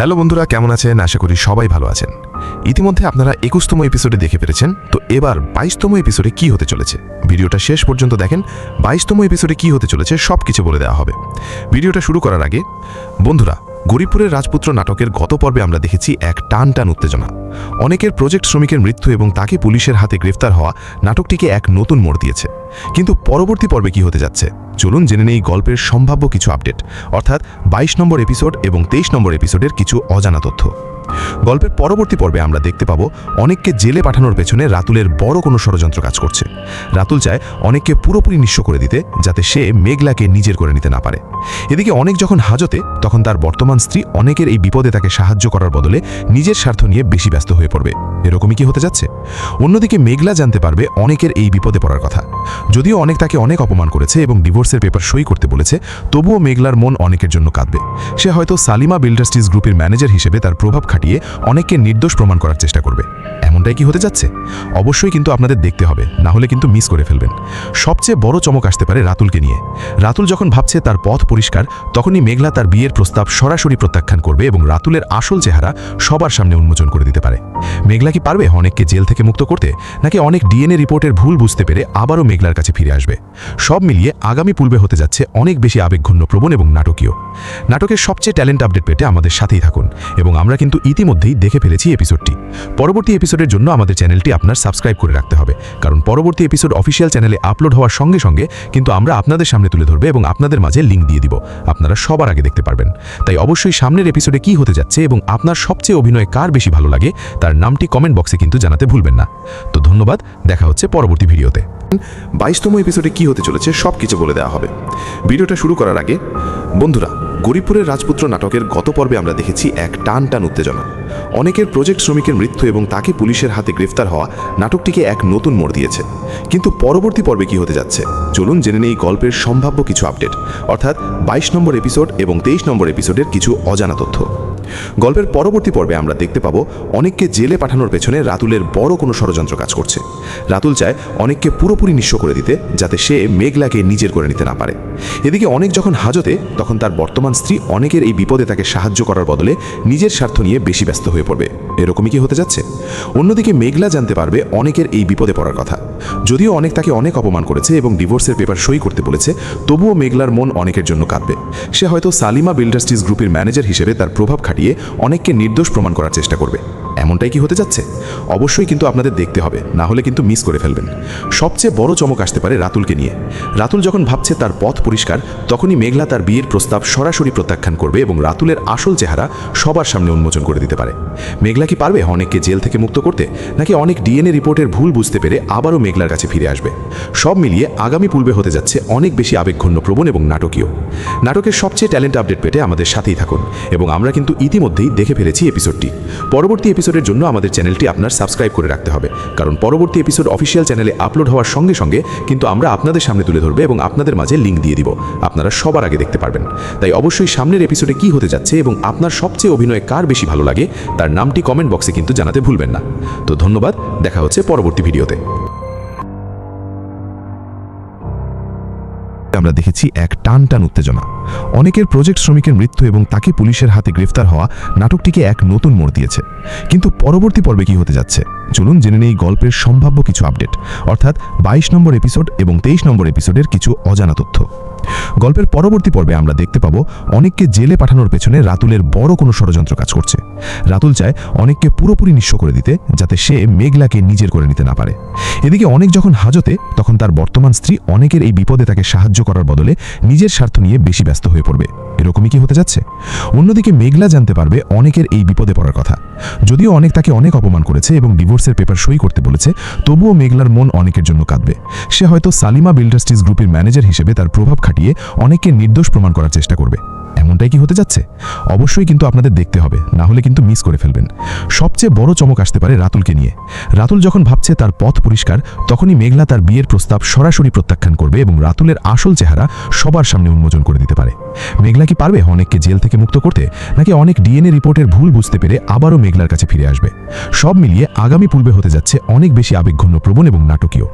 Hello বন্ধুরা, কেমন আছেন? আশা করি সবাই ভালো আছেন। ইতিমধ্যে আপনারা 21তম এপিসোডে দেখে ফেলেছেন, তো এবার 22তম এপিসোডে কি হতে চলেছে ভিডিওটা শেষ পর্যন্ত দেখেন। 22তম এপিসোডে কি হতে চলেছে সবকিছু বলে দেওয়া হবে। ভিডিওটা শুরু করার আগে বন্ধুরা, গরিবপুরের রাজপুত্র নাটকের গত পর্বে আমরা দেখেছি এক টান উত্তেজনা। অনেকের প্রজেক্ট শ্রমিকের মৃত্যু এবং তাকে পুলিশের হাতে গ্রেফতার হওয়া নাটকটিকে এক নতুন মোড় দিয়েছে। কিন্তু পরবর্তী পর্বে কি হতে যাচ্ছে চলুন জেনে নেই গল্পের সম্ভাব্য কিছু আপডেট, অর্থাৎ 22 নম্বর এপিসোড এবং 23 নম্বর এপিসোডের কিছু অজানা তথ্য। গল্পের পরবর্তী পর্বে আমরা দেখতে পাবো অনেককে জেলে পাঠানোর পেছনে রাতুলের বড় কোনো ষড়যন্ত্র কাজ করছে। রাতুল চায় অনেককে পুরোপুরি নিঃস্ব করে দিতে, যাতে সে মেঘলাকে নিজের করে নিতে না পারে। এদিকে অনেক যখন হাজতে, তখন তার বর্তমান স্ত্রী অনেকের এই বিপদে তাকে সাহায্য করার বদলে নিজের স্বার্থ নিয়ে বেশি ব্যস্ত হয়ে পড়বে। এরকমই কি হতে যাচ্ছে? অন্যদিকে মেঘলা জানতে পারবে অনেকের এই বিপদে পড়ার কথা। যদিও অনেক তাকে অনেক অপমান করেছে এবং ডিভোর্সের পেপার সই করতে বলেছে, তবুও মেঘলার মন অনেকের জন্য কাঁদবে। সে হয়তো সালিমা বিল্ডার্সটিজ গ্রুপের ম্যানেজার হিসেবে তার প্রভাব খাটিয়ে অনেককে নির্দোষ প্রমাণ করার চেষ্টা করবে। এমনটাই কি হতে যাচ্ছে? অবশ্যই কিন্তু আপনাদের দেখতে হবে, না হলে কিন্তু মিস করে ফেলবেন। সবচেয়ে বড় চমক আসতে পারে রাতুলকে নিয়ে। রাতুল যখন ভাবছে তার পথ পরিষ্কার, তখনই মেঘলা তার বিয়ের প্রস্তাব সরাসরি প্রত্যাখ্যান করবে এবং রাতুলের আসল চেহারা সবার সামনে উন্মোচন করে দিতে পারে। মেঘলা কি পারবে অনেককে জেল থেকে মুক্ত করতে, নাকি অনেক ডিএনএ রিপোর্টের ভুল বুঝতে পেরে আবারও মেঘলার কাছে ফিরে আসবে? সব মিলিয়ে আগামী পূর্বে হতে যাচ্ছে অনেক বেশি আবেগঘন, প্রবণ এবং নাটকীয়। নাটকের সবচেয়ে ট্যালেন্ট আপডেট পেতে আমাদের সাথেই থাকুন। এবং আমরা কিন্তু ইতিমধ্যেই দেখে ফেলেছি এপিসোডটি। পরবর্তী এপিসোডের জন্য আমাদের চ্যানেলটি আপনার সাবস্ক্রাইব করে রাখতে হবে, কারণ পরবর্তী এপিসোড অফিসিয়াল চ্যানেলে আপলোড হওয়ার সঙ্গে সঙ্গে কিন্তু আমরা আপনাদের সামনে তুলে ধরবে এবং আপনাদের মাঝে লিঙ্ক দিয়ে দিব। আপনারা সবার আগে দেখতে পারবেন। তাই অবশ্যই সামনের এপিসোডে কি হতে যাচ্ছে এবং আপনার সবচেয়ে অভিনয় কার বেশি ভালো লাগে তার নামটি কমেন্ট বক্সে কিন্তু জানাতে ভুলবেন না। তো ধন্যবাদ, দেখা হচ্ছে পরবর্তী ভিডিওতে। 22তম এপিসোডে কি হতে চলেছে সবকিছু বলে দেওয়া হবে। ভিডিওটা শুরু করার আগে বন্ধুরা, গরিবপুরের রাজপুত্র নাটকের গত পর্বে আমরা দেখেছি এক টান উত্তেজনা। অনেকের প্রজেক্ট শ্রমিকের মৃত্যু এবং তাকে পুলিশের হাতে গ্রেফতার হওয়া নাটকটিকে এক নতুন মোড় দিয়েছে। কিন্তু পরবর্তী পর্বে কি হতে যাচ্ছে চলুন জেনে নেই গল্পের সম্ভাব্য কিছু আপডেট, অর্থাৎ 22 নম্বর এপিসোড এবং 23 নম্বর এপিসোডের কিছু অজানা তথ্য। গল্পের পরবর্তী পর্বে আমরা দেখতে পাবো অনেককে জেলে পাঠানোর পেছনে রাতুলের বড় কোনো ষড়যন্ত্র কাজ করছে। রাতুল চায় অনেককে পুরোপুরি নিঃস্ব করে দিতে, যাতে সে মেঘলাকে নিজের করে নিতে না পারে। এদিকে অনেক যখন হাজতে, তখন তার বর্তমান স্ত্রী অনেকের এই বিপদে তাকে সাহায্য করার বদলে নিজের স্বার্থ নিয়ে বেশি ব্যস্ত হয়ে পড়বে। এরকমই কি হতে যাচ্ছে? অন্যদিকে মেঘলা জানতে পারবে অনেকের এই বিপদে পড়ার কথা। যদিও অনেক তাকে অনেক অপমান করেছে এবং ডিভোর্সের পেপার সই করতে বলেছে, তবুও মেঘলার মন অনেকের জন্য কাঁদবে। সে হয়তো সালিমা বিল্ডার্সটিজ গ্রুপের ম্যানেজার হিসেবে তার প্রভাব খাটিয়ে অনেককে নির্দোষ প্রমাণ করার চেষ্টা করবে। এমনটাই কি হতে যাচ্ছে? অবশ্যই কিন্তু আপনাদের দেখতে হবে, না হলে কিন্তু মিস করে ফেলবেন। সবচেয়ে বড় চমক আসতে পারে রাতুলকে নিয়ে। রাতুল যখন ভাবছে তার পথ পরিষ্কার, তখনই মেঘলা তার বিয়ের প্রস্তাব সরাসরি প্রত্যাখ্যান করবে এবং রাতুলের আসল চেহারা সবার সামনে উন্মোচন করে দিতে পারে। মেঘলা কি পারবে অনেককে জেল থেকে মুক্ত করতে, নাকি অনেক ডিএনএ রিপোর্টের ভুল বুঝতে পেরে আবারও মেঘলার কাছে ফিরে আসবে? সব মিলিয়ে আগামী পূর্বে হতে যাচ্ছে অনেক বেশি আবেগঘন, প্রবণ এবং নাটকীয়। নাটকের সবচেয়ে ট্যালেন্ট আপডেট পেতে আমাদের সাথেই থাকুন। এবং আমরা কিন্তু ইতিমধ্যেই দেখে ফেলেছি এপিসোডটি। পরবর্তী এপিসোডের জন্য আমাদের চ্যানেলটি আপনার সাবস্ক্রাইব করে রাখতে হবে, কারণ পরবর্তী এপিসোড অফিসিয়াল চ্যানেলে আপলোড হওয়ার সঙ্গে সঙ্গে কিন্তু আমরা আপনাদের সামনে তুলে ধরবে এবং আপনাদের মাঝে লিঙ্ক দিয়ে দিব। আপনারা সবার আগে দেখতে পারবেন। তাই অবশ্যই সামনের এপিসোডে কি হতে যাচ্ছে এবং আপনার সবচেয়ে অভিনয় কার বেশি ভালো লাগে তার নামটি কমেন্ট বক্সে কিন্তু জানাতে ভুলবেন না। তো ধন্যবাদ, দেখা হচ্ছে পরবর্তী ভিডিওতে। আমরা দেখেছি এক টান উত্তেজনা। অনেকের প্রজেক্ট শ্রমিকের মৃত্যু এবং তাকে পুলিশের হাতে গ্রেফতার হওয়া নাটকটিকে এক নতুন মোড় দিয়েছে। কিন্তু পরবর্তী পর্বে কি হতে যাচ্ছে চলুন জেনে নেই গল্পের সম্ভাব্য কিছু আপডেট, অর্থাৎ 22 নম্বর এপিসোড এবং 23 নম্বর এপিসোডের কিছু অজানা তথ্য। গল্পের পরবর্তী পর্বে আমরা দেখতে পাবো অনেককে জেলে পাঠানোর পেছনে রাতুলের বড় কোনো ষড়যন্ত্র কাজ করছে। রাতুল চায় অনেককে পুরোপুরি নিঃস্ব করে দিতে, যাতে সে মেঘলাকে নিজের করে নিতে না পারে। এদিকে অনেক যখন হাজতে, তখন তার বর্তমান স্ত্রী অনেকের এই বিপদে তাকে সাহায্য করার বদলে নিজের স্বার্থ নিয়ে বেশি ব্যস্ত হয়ে পড়বে। এরকমই কি হতে যাচ্ছে? অন্যদিকে মেঘলা জানতে পারবে অনেকের এই বিপদে পড়ার কথা। যদিও অনেক তাকে অনেক অপমান করেছে এবং ডিভোর্সের পেপার সই করতে বলেছে, তবুও মেঘলার মন অনেকের জন্য কাঁদবে। সে হয়তো সালিমা বিল্ডার্সটিজ গ্রুপের ম্যানেজার হিসেবে তার প্রভাব খাটিয়ে অনেককে নির্দোষ প্রমাণ করার চেষ্টা করবে। এমনটাই কি হতে যাচ্ছে? অবশ্যই কিন্তু আপনাদের দেখতে হবে, না হলে কিন্তু মিস করে ফেলবেন। সবচেয়ে বড় চমক আসতে পারে রাতুলকে নিয়ে। রাতুল যখন ভাবছে তার পথ পরিষ্কার, তখনই মেঘলা তার বিয়ের প্রস্তাব সরাসরি প্রত্যাখ্যান করবে এবং রাতুলের আসল চেহারা সবার সামনে উন্মোচন করে দিতে পারে। মেঘলা কি পারবে অনেককে জেল থেকে মুক্ত করতে, নাকি অনেক ডিএনএ রিপোর্টের ভুল বুঝতে পেরে আবারও মেঘলার কাছে ফিরে আসবে? সব মিলিয়ে আগামী পূর্বে হতে যাচ্ছে অনেক বেশি আবেগঘন, প্রবণ এবং নাটকীয়।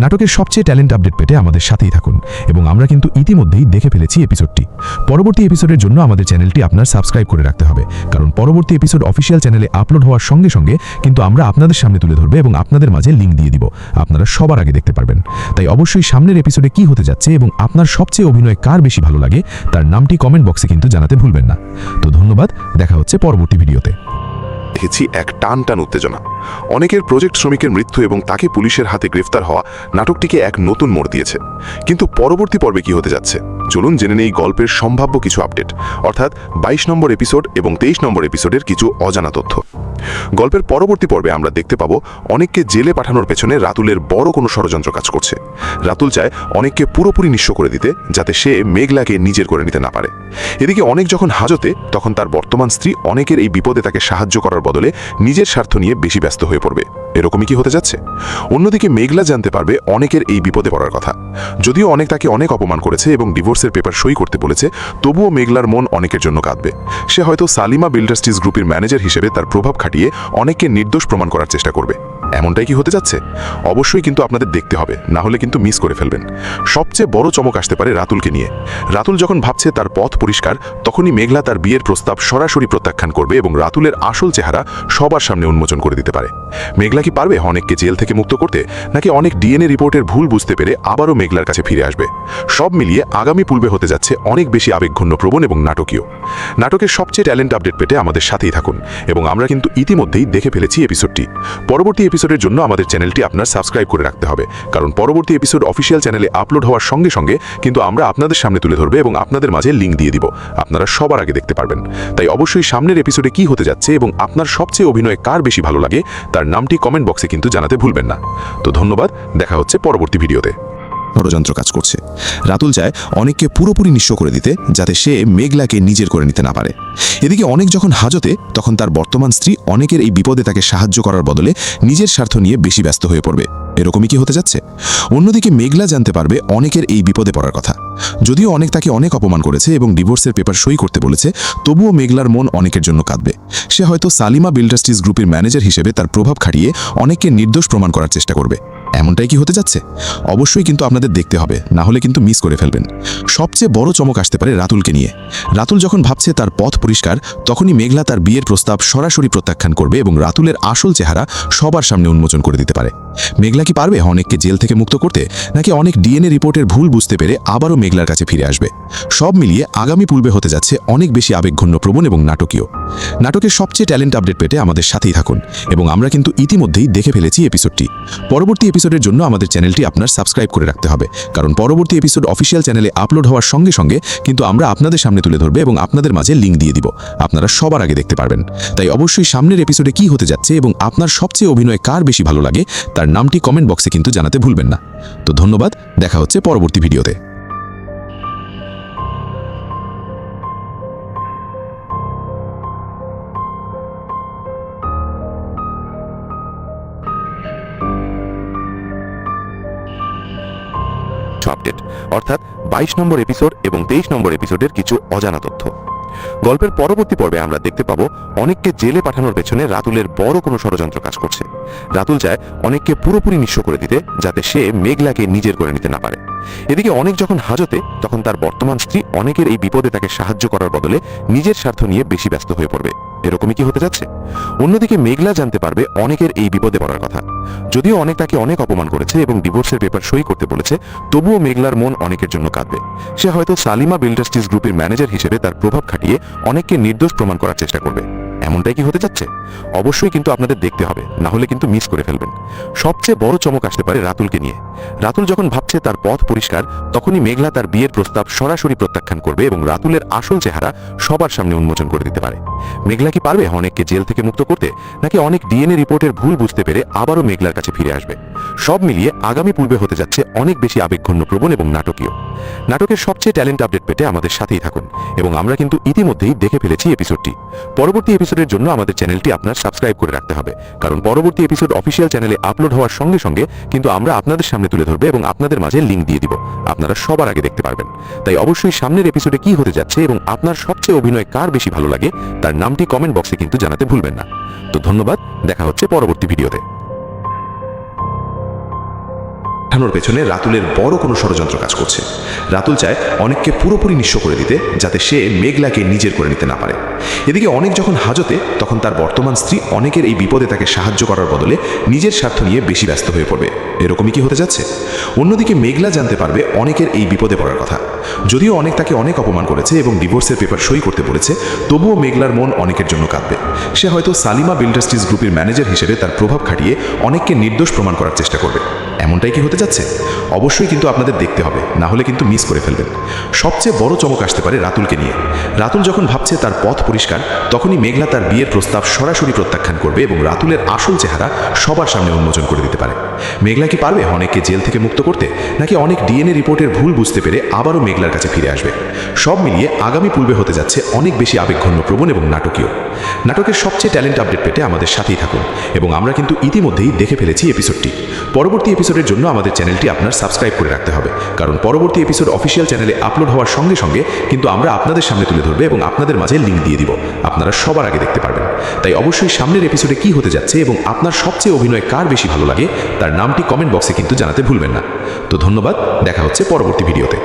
নাটকের সবচেয়ে ট্যালেন্ট আপডেট পেতে আমাদের সাথেই থাকুন এবং আমরা কিন্তু ইতিমধ্যেই দেখে ফেলেছি এপিসোডটি। পরবর্তী এপিসোডের জন্য আমাদের চ্যানেলটি আপনার সাবস্ক্রাইব করে রাখতে হবে, কারণ পরবর্তী এপিসোড অফিসিয়াল চ্যানেলে আপলোড হওয়ার সঙ্গে সঙ্গে কিন্তু আমরা আপনাদের সামনে তুলে ধরবে এবং আপনাদের মাঝে লিঙ্ক দিয়ে দিব। আপনারা সবার আগে দেখতে পারবেন। তাই অবশ্যই সামনের এপিসোডে কি হতে যাচ্ছে এবং আপনার সবচেয়ে অভিনয় কার বেশি ভালো লাগে তার নামটি কমেন্ট বক্সে কিন্তু জানাতে ভুলবেন না। তো ধন্যবাদ, দেখা হচ্ছে পরবর্তী ভিডিওতে। দেখেছি এক টান উত্তেজনা। অনেকের প্রজেক্ট শ্রমিকের মৃত্যু এবং তাকে পুলিশের হাতে গ্রেফতার হওয়া নাটকটিকে এক নতুন মোড় দিয়েছে। কিন্তু পরবর্তী পর্বে কি হতে যাচ্ছে, চলুন জেনে নেই গল্পের সম্ভাব্য কিছু আপডেট, অর্থাৎ 22 নম্বর এপিসোড এবং 23 নম্বর এপিসোডের কিছু অজানা তথ্য। গল্পের পরবর্তী পর্বে আমরা দেখতে পাবো অনেককে জেলে পাঠানোর পেছনে রাতুলের বড় কোনো ষড়যন্ত্র কাজ করছে। রাতুল চায় অনেককে পুরোপুরি নিঃস্ব করে দিতে, যাতে সে মেঘলাকে নিজের করে নিতে না পারে। এদিকে অনেক যখন হাজতে, তখন তার বর্তমান স্ত্রী অনেকের এই বিপদে তাকে সাহায্য করার বদলে নিজের স্বার্থ নিয়ে বেশি ব্যস্ত হয়ে পড়বে। এরকমই কি হতে যাচ্ছে? অন্যদিকে মেঘলা জানতে পারবে অনেকের এই বিপদে পড়ার কথা। যদিও অনেক তাকে অনেক অপমান করেছে এবং ডিভোর্সের পেপার সই করতে বলেছে, তবুও মেঘলার মন অনেকের জন্য কাঁদবে। সে হয়তো সালিমা বিল্ডার্সটিজ গ্রুপের ম্যানেজার হিসেবে তার প্রভাব খাটিয়ে অনেককে নির্দোষ প্রমাণ করার চেষ্টা করবে। এমনটাই কি হতে যাচ্ছে? অবশ্যই কিন্তু আপনাদের দেখতে হবে, না হলে কিন্তু মিস করে ফেলবেন। সবচেয়ে বড় চমক আসতে পারে রাতুলকে নিয়ে। রাতুল যখন ভাবছে তার পথ পরিষ্কার, তখনই মেঘলা তার বিয়ের প্রস্তাব সরাসরি প্রত্যাখ্যান করবে এবং রাতুলের আসল চেহারা সবার সামনে উন্মোচন করে দিতে পারে। মেঘলা কি পারবে অনেককে জেল থেকে মুক্ত করতে, নাকি অনেক ডিএনএ রিপোর্টের ভুল বুঝতে পেরে আবারও মেঘলার কাছে ফিরে আসবে? সব মিলিয়ে আগামী পূর্বে হতে যাচ্ছে অনেক বেশি আবেগঘন প্রবণ এবং নাটকীয়। নাটকের সবচেয়ে ট্যালেন্ট আপডেট পেতে আমাদের সাথেই থাকুন এবং আমরা কিন্তু ইতিমধ্যেই দেখে ফেলেছি এপিসোডটি। পরবর্তী এপিসোডের জন্য আমাদের চ্যানেলটি আপনার সাবস্ক্রাইব করে রাখতে হবে, কারণ পরবর্তী এপিসোড অফিসিয়াল চ্যানেলে আপলোড হওয়ার সঙ্গে সঙ্গে কিন্তু আমরা আপনাদের সামনে তুলে ধরবে এবং আপনাদের মাঝে লিঙ্ক দিয়ে দিব। আপনারা সবার আগে দেখতে পারবেন। তাই অবশ্যই সামনের এপিসোডে কি হতে যাচ্ছে এবং আপনার সবচেয়ে অভিনয় কার বেশি ভালো লাগে তার নামটি কমেন্ট বক্সে কিন্তু জানাতে ভুলবেন না। তো ধন্যবাদ, দেখা হচ্ছে পরবর্তী ভিডিওতে। ষড়যন্ত্র কাজ করছে। রাতুল চায় অনেককে পুরোপুরি নিঃস্ব করে দিতে, যাতে সে মেঘলাকে নিজের করে নিতে না পারে। এদিকে অনেক যখন হাজতে, তখন তার বর্তমান স্ত্রী অনেকের এই বিপদে তাকে সাহায্য করার বদলে নিজের স্বার্থ নিয়ে বেশি ব্যস্ত হয়ে পড়বে। এরকমই কি হতে যাচ্ছে? অন্যদিকে মেঘলা জানতে পারবে অনেকের এই বিপদে পড়ার কথা। যদিও অনেক তাকে অনেক অপমান করেছে এবং ডিভোর্সের পেপার সই করতে বলেছে, তবুও মেঘলার মন অনেকের জন্য কাঁদবে। সে হয়তো সালিমা বিল্ডার্সটিজ গ্রুপের ম্যানেজার হিসেবে তার প্রভাব খাটিয়ে অনেককে নির্দোষ প্রমাণ করার চেষ্টা করবে। এমনটাই কি হতে যাচ্ছে? অবশ্যই কিন্তু আপনাদের দেখতে হবে, না হলে কিন্তু মিস করে ফেলবেন। সবচেয়ে বড় চমক আসতে পারে রাতুলকে নিয়ে। রাতুল যখন ভাবছে তার পথ পরিষ্কার, তখনই মেঘলা তার বিয়ের প্রস্তাব সরাসরি প্রত্যাখ্যান করবে এবং রাতুলের আসল চেহারা সবার সামনে উন্মোচন করে দিতে পারে। মেঘলা কি পারবে অনেককে জেল থেকে মুক্ত করতে, নাকি অনেক ডিএনএ রিপোর্টের ভুল বুঝতে পেরে আবারও মেঘলার কাছে ফিরে আসবে? সব মিলিয়ে আগামী পূর্বে হতে যাচ্ছে অনেক বেশি আবেগঘন প্রবণ এবং নাটকীয়। নাটকের সবচেয়ে ট্যালেন্ট আপডেট পেতে আমাদের সাথেই থাকুন এবং আমরা কিন্তু ইতিমধ্যেই দেখে ফেলেছি এপিসোডটি। পরবর্তী এপিসোডের জন্য আমাদের চ্যানেলটি আপনার সাবস্ক্রাইব করে রাখতে হবে, কারণ পরবর্তী এপিসোড অফিসিয়াল চ্যানেলে আপলোড হওয়ার সঙ্গে সঙ্গে কিন্তু আমরা আপনাদের সামনে তুলে ধরবে এবং আপনাদের মাঝে লিঙ্ক দিয়ে দিব। আপনারা সবার আগে দেখতে পারবেন। তাই অবশ্যই সামনের এপিসোডে কি হতে যাচ্ছে এবং আপনার সবচেয়ে অভিনয় কার বেশি ভালো লাগে তার নামটি কমেন্ট বক্সে কিন্তু জানাতে ভুলবেন না। তো ধন্যবাদ, দেখা হচ্ছে পরবর্তী ভিডিওতে। আপডেট, অর্থাৎ 22 নম্বর এপিসোড এবং 23 নম্বর এপিসোডের কিছু অজানা তথ্য। গল্পের পরবর্তী পর্বে আমরা দেখতে পাবো অনেককে জেলে পাঠানোর পেছনে রাতুলের বড় কোনো ষড়যন্ত্র কাজ করছে। রাতুল চায় অনেককে পুরোপুরি নিঃস্ব করে দিতে, যাতে সে মেঘলাকে নিজের করে নিতে না পারে। এদিকে অনেক যখন হাজতে, তখন তার বর্তমান স্ত্রী অনেকের এই বিপদে তাকে সাহায্য করার বদলে নিজের স্বার্থ নিয়ে বেশি ব্যস্ত হয়ে পড়বে। এরকমই কি হতে যাচ্ছে? অন্যদিকে মেঘলা জানতে পারবে অনেকের এই বিপদে পড়ার কথা। যদিও অনেক তাকে অনেক অপমান করেছে এবং ডিভোর্সের পেপার সই করতে বলেছে, তবুও মেঘলার মন অনেকের জন্য কাঁদবে। সে হয়তো সালিমা বিল্ডার্সটিজ গ্রুপের ম্যানেজার হিসেবে তার প্রভাব খাটিয়ে অনেককে নির্দোষ প্রমাণ করার চেষ্টা করবে। এমনটাই কি হতে যাচ্ছে? অবশ্যই কিন্তু আপনাদের দেখতে হবে, না হলে কিন্তু মিস করে ফেলবেন। সবচেয়ে বড় চমক আসতে পারে রাতুলকে নিয়ে। রাতুল যখন ভাবছে তার পথ পরিষ্কার, তখনই মেঘলা তার বিয়ের প্রস্তাব সরাসরি প্রত্যাখ্যান করবে এবং রাতুলের আসল চেহারা সবার সামনে উন্মোচন করে দিতে পারে। মেঘলা কি পারবে অনেককে জেল থেকে মুক্ত করতে, নাকি অনেক ডিএনএ রিপোর্টের ভুল বুঝতে পেরে আবারও মেঘলার কাছে ফিরে আসবে? সব মিলিয়ে আগামী পূর্বে হতে যাচ্ছে অনেক বেশি আবেগঘন প্রবণ এবং নাটকীয়। নাটকের সবচেয়ে ট্যালেন্ট আপডেট পেতে আমাদের সাথেই থাকুন এবং আমরা কিন্তু ইতিমধ্যেই দেখে ফেলেছি এপিসোডটি। পরবর্তী এপিসোডের জন্য আমাদের চ্যানেলটি আপনার সাবস্ক্রাইব করে রাখতে হবে, কারণ পরবর্তী এপিসোড অফিসিয়াল চ্যানেলে আপলোড হওয়ার সঙ্গে সঙ্গে কিন্তু আমরা আপনাদের সামনে তুলে ধরবে এবং আপনাদের মাঝে লিঙ্ক দিয়ে দিব। আপনারা সবার আগে দেখতে পারবেন। তাই অবশ্যই সামনের এপিসোডে কি হতে যাচ্ছে এবং আপনার সবচেয়ে অভিনয় কার বেশি ভালো লাগে তার নামটি কমেন্ট বক্সে কিন্তু জানাতে ভুলবেন না। তো ধন্যবাদ, দেখা হচ্ছে পরবর্তী ভিডিওতে। পাঠানোর পেছনে রাতুলের বড় কোনো ষড়যন্ত্র কাজ করছে। রাতুল চায় অনেককে পুরোপুরি নিঃস্ব করে দিতে, যাতে সে মেঘলাকে নিজের করে নিতে না পারে। এদিকে অনেক যখন হাজতে, তখন তার বর্তমান স্ত্রী অনেকের এই বিপদে তাকে সাহায্য করার বদলে নিজের স্বার্থ নিয়ে বেশি ব্যস্ত হয়ে পড়বে। এরকমই কি হতে যাচ্ছে? অন্যদিকে মেঘলা জানতে পারবে অনেকের এই বিপদে পড়ার কথা। যদিও অনেক তাকে অনেক অপমান করেছে এবং ডিভোর্সের পেপার সই করতে বলেছে, তবুও মেঘলার মন অনেকের জন্য কাঁদবে। সে হয়তো সালিমা বিল্ডার্সটিজ গ্রুপের ম্যানেজার হিসেবে তার প্রভাব খাটিয়ে অনেককে নির্দোষ প্রমাণ করার চেষ্টা করবে। এমনটাই কি হতে যাচ্ছে? অবশ্যই কিন্তু আপনাদের দেখতে হবে, না হলে কিন্তু মিস করে ফেলবেন। সবচেয়ে বড় চমক আসতে পারে রাতুলকে নিয়ে। রাতুল যখন ভাবছে তার পথ পরিষ্কার, তখনই মেঘলা তার বিয়ের প্রস্তাব সরাসরি প্রত্যাখ্যান করবে এবং রাতুলের আসল চেহারা সবার সামনে উন্মোচন করে দিতে পারে। মেঘলা কি পারবে অনেককে জেল থেকে মুক্ত করতে, নাকি অনেক ডিএনএ রিপোর্টের ভুল বুঝতে পেরে আবারও মেঘলার কাছে ফিরে আসবে? সব মিলিয়ে আগামী পূর্বে হতে যাচ্ছে অনেক বেশি আবেগঘন, প্রবণ এবং নাটকীয়। নাটকের সবচেয়ে ট্যালেন্ট আপডেট পেতে আমাদের সাথেই থাকুন, এবং আমরা কিন্তু ইতিমধ্যেই দেখে ফেলেছি এপিসোডটি। পরবর্তী এপিসোডের জন্য আমাদের চ্যানেলটি আপনার সাবস্ক্রাইব করে রাখতে হবে, কারণ পরবর্তী এপিসোড অফিসিয়াল চ্যানেলে আপলোড হওয়ার সঙ্গে সঙ্গে কিন্তু আমরা আপনাদের সামনে তুলে ধরবে এবং আপনাদের মাঝে লিঙ্ক দিয়ে দিব। আপনারা সবার আগে দেখতে পারবেন। তাই অবশ্যই সামনের এপিসোডে কি হতে যাচ্ছে এবং আপনার সবচেয়ে অভিনয় কার বেশি ভালো লাগে, তার নামটি কমেন্ট বক্সে কিন্তু জানাতে ভুলবেন না। তো ধন্যবাদ, দেখা হচ্ছে পরবর্তী ভিডিওতে।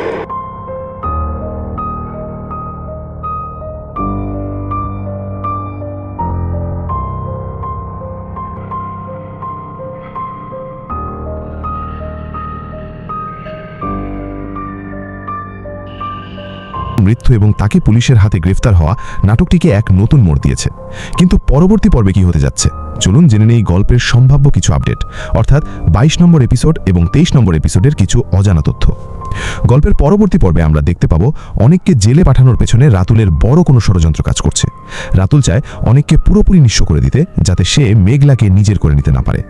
মৃত্যু এবং তাকে পুলিশের হাতে গ্রেফতার হওয়া নাটকটিকে এক নতুন মোড় দিয়েছে। কিন্তু পরবর্তী পর্বে কি হতে যাচ্ছে, চলুন জেনে নেই গল্পের সম্ভাব্য কিছু আপডেট, অর্থাৎ 22 নম্বর এপিসোড এবং 23 নম্বর এপিসোডের কিছু অজানা তথ্য। গল্পের পরবর্তী পর্বে আমরা দেখতে পাবো অনেককে জেলে পাঠানোর পেছনে রাতুলের বড় কোনো ষড়যন্ত্র কাজ করছে। রাতুল চায় অনেককে পুরোপুরি নিঃস্ব করে দিতে, যাতে সে মেঘলাকে নিজের করে নিতে না পারে।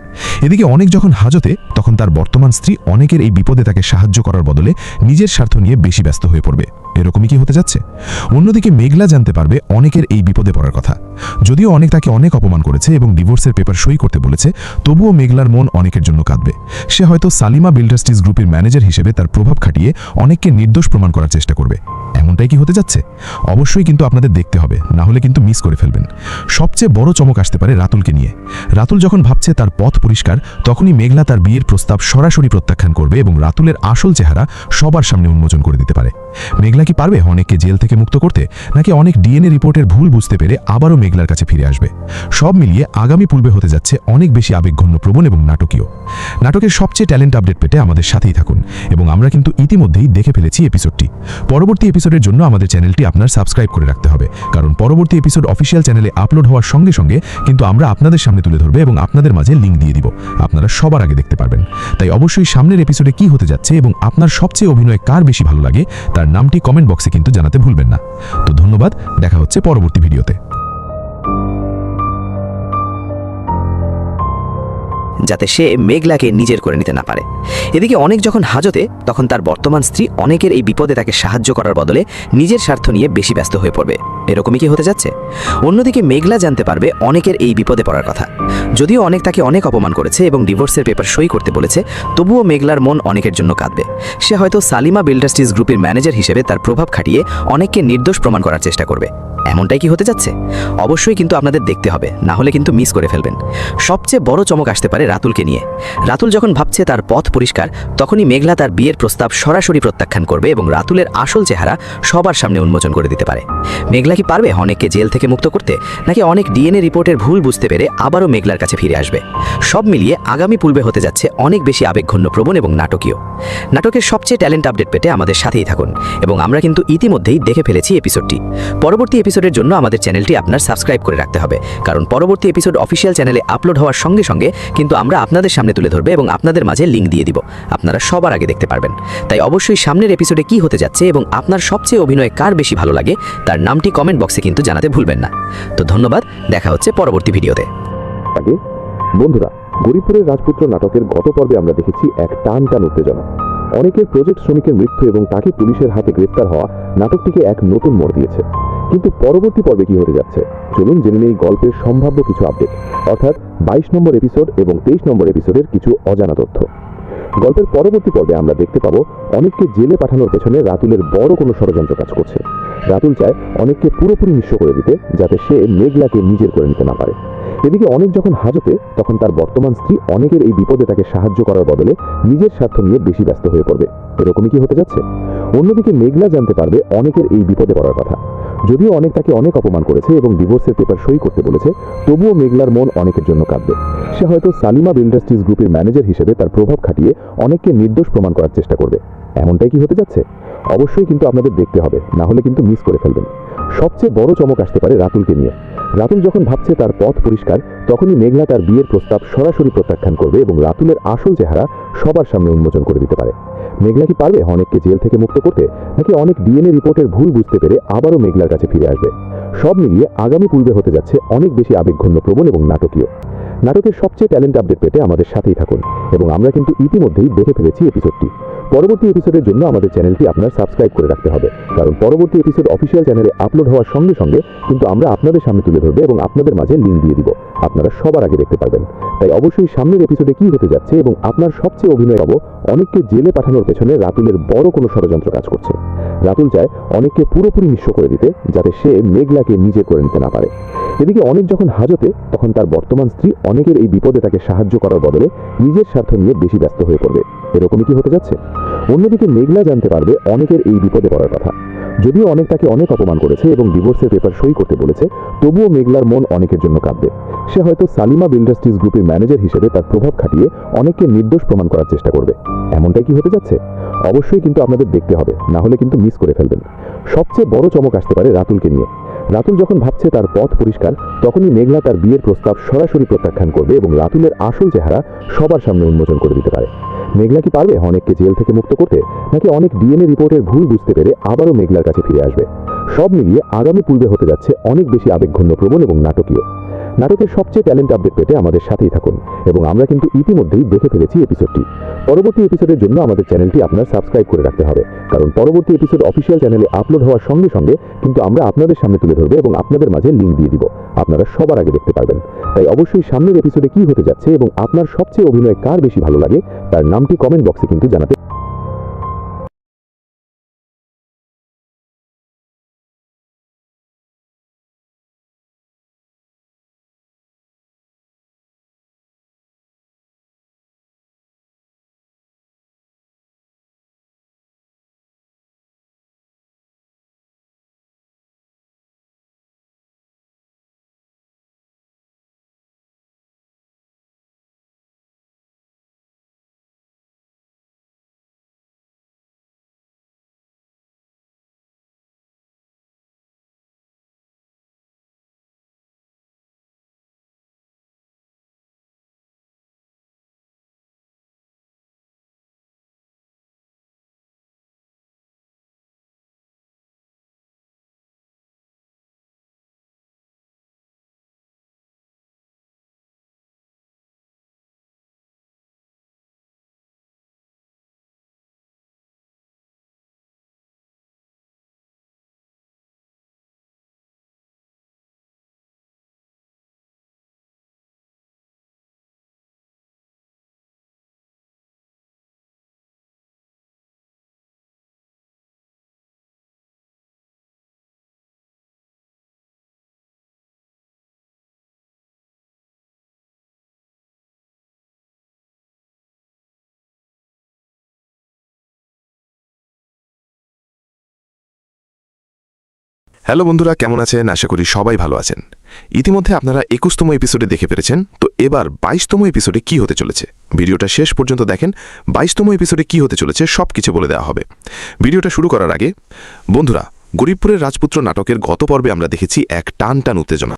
এদিকে অনেক যখন হাজতে, তখন তার বর্তমান স্ত্রী অনেকের এই বিপদে তাকে সাহায্য করার বদলে নিজের স্বার্থ নিয়ে বেশি ব্যস্ত হয়ে পড়বে। এরকমই কি হতে যাচ্ছে? অন্যদিকে মেঘলা জানতে পারবে অনেকের এই বিপদে পড়ার কথা। যদিও অনেক তাকে অনেক অপমান করেছে এবং ডিভোর্সের পেপার সই করতে বলেছে, তবুও মেঘলার মন অনেকের জন্য কাঁদবে। সে হয়তো সালিমা বিল্ডার্সটিজ গ্রুপের ম্যানেজার হিসেবে তার প্রভাব খাটিয়ে অনেককে নির্দোষ প্রমাণ করার চেষ্টা করবে। এমনটাই কি হতে যাচ্ছে? অবশ্যই কিন্তু আপনাদের দেখতে হবে, না হলে কিন্তু মিস করে ফেলবেন। সবচেয়ে বড় চমক আসতে পারে রাতুলকে নিয়ে। রাতুল যখন ভাবছে তার পথ পরিষ্কার, তখনই মেঘলা তার বিয়ের প্রস্তাব সরাসরি প্রত্যাখ্যান করবে এবং রাতুলের আসল চেহারা সবার সামনে উন্মোচন করে দিতে পারে। মেঘলা কি পারবে অনেককে জেল থেকে মুক্ত করতে, নাকি অনেক ডিএনএ রিপোর্টের ভুল বুঝতে পেরে আবারও মেঘলার কাছে ফিরে আসবে? সব মিলিয়ে আগামী পূর্বে হতে যাচ্ছে অনেক বেশি আবেগঘন, প্রবণ এবং নাটকীয়। নাটকের সবচেয়ে ট্যালেন্ট আপডেট পেতে আমাদের সাথেই থাকুন, এবং আমরা কিন্তু ইতিমধ্যেই দেখে ফেলেছি এপিসোডটি। পরবর্তী এপিসোডের জন্য আমাদের চ্যানেলটি আপনার সাবস্ক্রাইব করে রাখতে হবে, কারণ পরবর্তী এপিসোড অফিসিয়াল চ্যানেলে আপলোড হওয়ার সঙ্গে সঙ্গে কিন্তু আমরা আপনাদের সামনে তুলে ধরবে এবং আপনাদের মাঝে লিঙ্ক দিয়ে দিব। আপনারা সবার আগে দেখতে পারবেন। তাই অবশ্যই সামনের এপিসোডে কি হতে যাচ্ছে এবং আপনার সবচেয়ে অভিনয় কার বেশি ভালো লাগে, তার নামটি কমেন্ট বক্সে কিন্তু জানাতে ভুলবেন না। তো ধন্যবাদ, দেখা হচ্ছে পরবর্তী ভিডিওতে। যাতে সে মেঘলাকে নিজের করে নিতে না পারে। এদিকে অনেক যখন হাজতে, তখন তার বর্তমান স্ত্রী অনেকের এই বিপদে তাকে সাহায্য করার বদলে নিজের স্বার্থ নিয়ে বেশি ব্যস্ত হয়ে পড়বে। এরকমই কি হতে যাচ্ছে? অন্যদিকে মেঘলা জানতে পারবে অনেকের এই বিপদে পড়ার কথা। যদিও অনেক তাকে অনেক অপমান করেছে এবং ডিভোর্সের পেপার সই করতে বলেছে, তবুও মেঘলার মন অনেকের জন্য কাঁদবে। সে হয়তো সালিমা বিল্ডার্সটিজ গ্রুপের ম্যানেজার হিসেবে তার প্রভাব খাটিয়ে অনেককে নির্দোষ প্রমাণ করার চেষ্টা করবে। এমনটাই কি হতে যাচ্ছে? অবশ্যই কিন্তু আপনাদের দেখতে হবে, না হলে কিন্তু মিস করে ফেলবেন। সবচেয়ে বড় চমক আসতে পারে রাতুলকে নিয়ে। রাতুল যখন ভাবছে তার পথ পরিষ্কার, তখনই মেঘলা তার বিয়ের প্রস্তাব সরাসরি প্রত্যাখ্যান করবে এবং রাতুলের আসল চেহারা সবার সামনে উন্মোচন করে দিতে পারে। মেঘলা কি পারবে অনেককে জেল থেকে মুক্ত করতে, নাকি অনেক ডিএনএ রিপোর্টের ভুল বুঝতে পেরে আবারও মেঘলার কাছে ফিরে আসবে? সব মিলিয়ে আগামী পূর্বে হতে যাচ্ছে অনেক বেশি আবেগঘন, প্রবণ এবং নাটকীয়। নাটকের সবচেয়ে ট্যালেন্ট আপডেট পেতে আমাদের সাথেই থাকুন, এবং আমরা কিন্তু ইতিমধ্যেই দেখে ফেলেছি এপিসোডটি। পরবর্তী এপিসোডের জন্য আমাদের চ্যানেলটি আপনার সাবস্ক্রাইব করে রাখতে হবে, কারণ পরবর্তী এপিসোড অফিসিয়াল চ্যানেলে আপলোড হওয়ার সঙ্গে সঙ্গে কিন্তু আমরা আপনাদের সামনে তুলে ধরবে এবং আপনাদের মাঝে লিঙ্ক দিয়ে দিব। আপনারা সবার আগে দেখতে পারবেন। তাই অবশ্যই সামনের এপিসোডে কি হতে যাচ্ছে এবং আপনার সবচেয়ে অভিনয় কার বেশি ভালো লাগে, তার নামটি কমেন্ট বক্সে কিন্তু জানাতে ভুলবেন না। তো ধন্যবাদ, দেখা হচ্ছে পরবর্তী ভিডিওতে। আগে বন্ধুরা, গরিবপুরের রাজপুত্র নাটকের গত পর্বে আমরা দেখেছি এক টান উত্তেজনা। অনেকের প্রজেক্ট শ্রমিকের মৃত্যু এবং তাকে পুলিশের হাতে গ্রেফতার হওয়া নাটকটিকে এক নতুন মোড় দিয়েছে। কিন্তু পরবর্তী পর্বে কি হতে যাচ্ছে, চলুন জেনে নেই গল্পের সম্ভাব্য কিছু আপডেট, অর্থাৎ 22 নম্বর এপিসোড এবং 23 নম্বর এপিসোডের কিছু অজানা তথ্য। গল্পের পরবর্তী পর্বে আমরা দেখতে পাবো অনেককে জেলে পাঠানোর পেছনে রাতুলের বড় কোনো ষড়যন্ত্র কাজ করছে। রাতুল চায় অনেককে পুরোপুরি নিঃস্ব করে দিতে, যাতে সে মেঘলাকে নিজের করে নিতে না পারে। এদিকে অনেক যখন হাজতে তখন তার বর্তমান স্ত্রী অনেকের এই বিপদে তাকে সাহায্য করার বদলে নিজের স্বার্থ নিয়ে বেশি ব্যস্ত হয়ে পড়বে। এরকমই কি হতে যাচ্ছে? অন্যদিকে মেঘলা জানতে পারবে অনেকের এই বিপদে পড়ার কথা। যদিও অনেক তাকে অনেক অপমান করেছে এবং ডিভোর্সের পেপার সই করতে বলেছে, তবুও মেঘলার মন অনেকের জন্য কাঁদবে। সে হয়তো সালিমা ইন্ডাস্ট্রিজ গ্রুপের ম্যানেজার হিসেবে তার প্রভাব খাটিয়ে অনেককে নির্দোষ প্রমাণ করার চেষ্টা করবে। এমনটাই কি হতে যাচ্ছে? অবশ্যই কিন্তু আপনাদের দেখতে হবে, না হলে কিন্তু মিস করে ফেলবেন। সবচেয়ে বড় চমক আসতে পারে রাতুলকে নিয়ে। রাতুল যখন ভাবছে তার পথ পরিষ্কার, তখনই মেঘলা তার বিয়ের প্রস্তাব সরাসরি প্রত্যাখ্যান করবে এবং রাতুলের আসল চেহারা সবার সামনে উন্মোচন করে দিতে পারে। মেঘলা কি পারবে অনেককে জেল থেকে মুক্ত করতে, নাকি অনেক ডিএনএ রিপোর্টের ভুল বুঝতে পেরে আবারও মেঘলার কাছে ফিরে আসবে? সব মিলিয়ে আগামী পূর্বে হতে যাচ্ছে অনেক বেশি আবেগঘন, প্রবণ এবং নাটকীয়। নাটকের সবচেয়ে ট্যালেন্ট আপডেট পেতে আমাদের সাথেই থাকুন এবং আমরা কিন্তু ইতিমধ্যেই দেখে ফেলেছি এপিসোডটি। পরবর্তী এপিসোডের জন্য আমাদের চ্যানেলটি আপনার সাবস্ক্রাইব করে রাখতে হবে, কারণ পরবর্তী এপিসোড অফিসিয়াল চ্যানেলে আপলোড হওয়ার সঙ্গে সঙ্গে কিন্তু আমরা আপনাদের সামনে তুলে ধরবে এবং আপনাদের মাঝে লিঙ্ক দিয়ে দিব। আপনারা সবার আগে দেখতে পারবেন। তাই অবশ্যই সামনের এপিসোডে কি হতে যাচ্ছে এবং আপনার সবচেয়ে অভিনয় পাবো অনেককে জেলে পাঠানোর পেছনে রাতুলের বড় কোনো ষড়যন্ত্র কাজ করছে। রাতুল চায় অনেককে পুরোপুরি নিঃস্ব করে দিতে, যাতে সে মেঘলাকে নিজে করে নিতে না পারে। এদিকে অনেক যখন হাজতে তখন তার বর্তমান স্ত্রী অনেকের এই বিপদে তাকে সাহায্য করার বদলে নিজের স্বার্থ নিয়ে বেশি ব্যস্ত হয়ে পড়বে। এরকমই কি হতে যাচ্ছে? অন্যদিকে মেঘলা জানতে পারবে অনেকের এই বিপদে পড়ার কথা। যদিও অনেক তাকে অনেক অপমান করেছে এবং ডিভোর্সের পেপার সই করতে বলেছে, তবুও মেঘলার মন অনেকের জন্য কাঁদবে। সে হয়তো সালিমা ইন্ডাস্ট্রিজ গ্রুপের ম্যানেজার হিসেবে তার প্রভাব খাটিয়ে অনেককে নির্দোষ প্রমাণ করার চেষ্টা করবে। এমনটাই কি হতে যাচ্ছে? অবশ্যই কিন্তু আপনাদের দেখতে হবে, না হলে কিন্তু মিস করে ফেলবেন। সবচেয়ে বড় চমক আসতে পারে রাতুলকে নিয়ে। রাতুল যখন ভাবছে তার পথ পরিষ্কার, তখনই মেঘলা তার বিয়ের প্রস্তাব সরাসরি প্রত্যাখ্যান করবে এবং রাতুলের আসল চেহারা সবার সামনে উন্মোচন করে দিতে পারে। মেঘলা কি পারবে অনেককে জেল থেকে মুক্ত করতে, নাকি অনেক ডিএনএ রিপোর্টের ভুল বুঝতে পেরে আবারও মেঘলার কাছে ফিরে আসবে? সব মিলিয়ে আগামী পূর্বে হতে যাচ্ছে অনেক বেশি আবেগঘন, প্রবণ এবং নাটকীয়। নাটকের সবচেয়ে ট্যালেন্ট আপডেট পেতে আমাদের সাথেই থাকুন এবং আমরা কিন্তু ইতিমধ্যেই দেখে ফেলেছি এপিসোডটি। পরবর্তী এপিসোডের জন্য আমাদের চ্যানেলটি আপনার সাবস্ক্রাইব করে রাখতে হবে, কারণ পরবর্তী এপিসোড অফিসিয়াল চ্যানেলে আপলোড হওয়ার সঙ্গে সঙ্গে কিন্তু আমরা আপনাদের সামনে তুলে ধরবে এবং আপনাদের মাঝে লিঙ্ক দিয়ে দিব। আপনারা সবার আগে দেখতে পারবেন। তাই অবশ্যই সামনের এপিসোডে কি হতে যাচ্ছে এবং আপনার সবচেয়ে অভিনয় কার বেশি ভালো লাগে তার নামটি কমেন্ট বক্সে কিন্তু জানাতে হ্যালো বন্ধুরা, কেমন আছেন? আশা করি সবাই ভালো আছেন। ইতিমধ্যে আপনারা 21তম এপিসোডে দেখে ফেলেছেন, তো এবার 22তম এপিসোডে কি হতে চলেছে ভিডিওটা শেষ পর্যন্ত দেখেন। 22তম এপিসোডে কি হতে চলেছে সবকিছু বলে দেওয়া হবে। ভিডিওটা শুরু করার আগে বন্ধুরা, গরিবপুরের রাজপুত্র নাটকের গত পর্বে আমরা দেখেছি এক টান উত্তেজনা।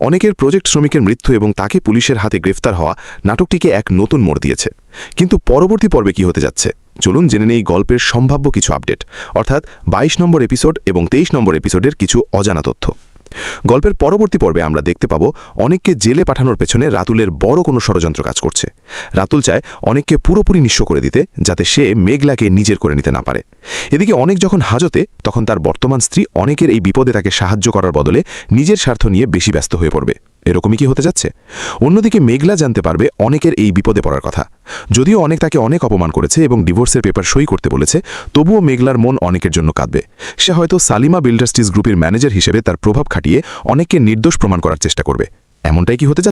অনেকের প্রজেক্ট শ্রমিকের মৃত্যু এবং তাকে পুলিশের হাতে গ্রেফতার হওয়া নাটকটিকে এক নতুন মোড় দিয়েছে। কিন্তু পরবর্তী পর্বে কি হতে যাচ্ছে চলুন জেনে নেই গল্পের সম্ভাব্য কিছু আপডেট, অর্থাৎ 22 নম্বর এপিসোড এবং 23 নম্বর এপিসোডের কিছু অজানা তথ্য। গল্পের পরবর্তী পর্বে আমরা দেখতে পাবো অনেককে জেলে পাঠানোর পেছনে রাতুলের বড় কোনো ষড়যন্ত্র কাজ করছে। রাতুল চায় অনেককে পুরোপুরি নিঃস্ব করে দিতে, যাতে সে মেঘলাকে নিজের করে নিতে না পারে। এদিকে অনেক যখন হাজতে তখন তার বর্তমান স্ত্রী অনেকের এই বিপদে তাকে সাহায্য করার বদলে নিজের স্বার্থ নিয়ে বেশি ব্যস্ত হয়ে পড়বে। এরকমই কি হতে যাচ্ছে? অন্যদিকে মেঘলা জানতে পারবে অনেকের এই বিপদে পড়ার কথা। যদিও অনেক তাকে অনেক অপমান করেছে এবং ডিভোর্সের পেপার সই করতে বলেছে, তবুও মেঘলার মন অনেকের জন্য কাঁদবে। সে হয়তো সালিমা ইন্ডাস্ট্রিজ গ্রুপের ম্যানেজার হিসেবে তার প্রভাব খাটিয়ে অনেককে নির্দোষ প্রমাণ করার চেষ্টা করবে। এমনটাই কি হতে যাচ্ছে?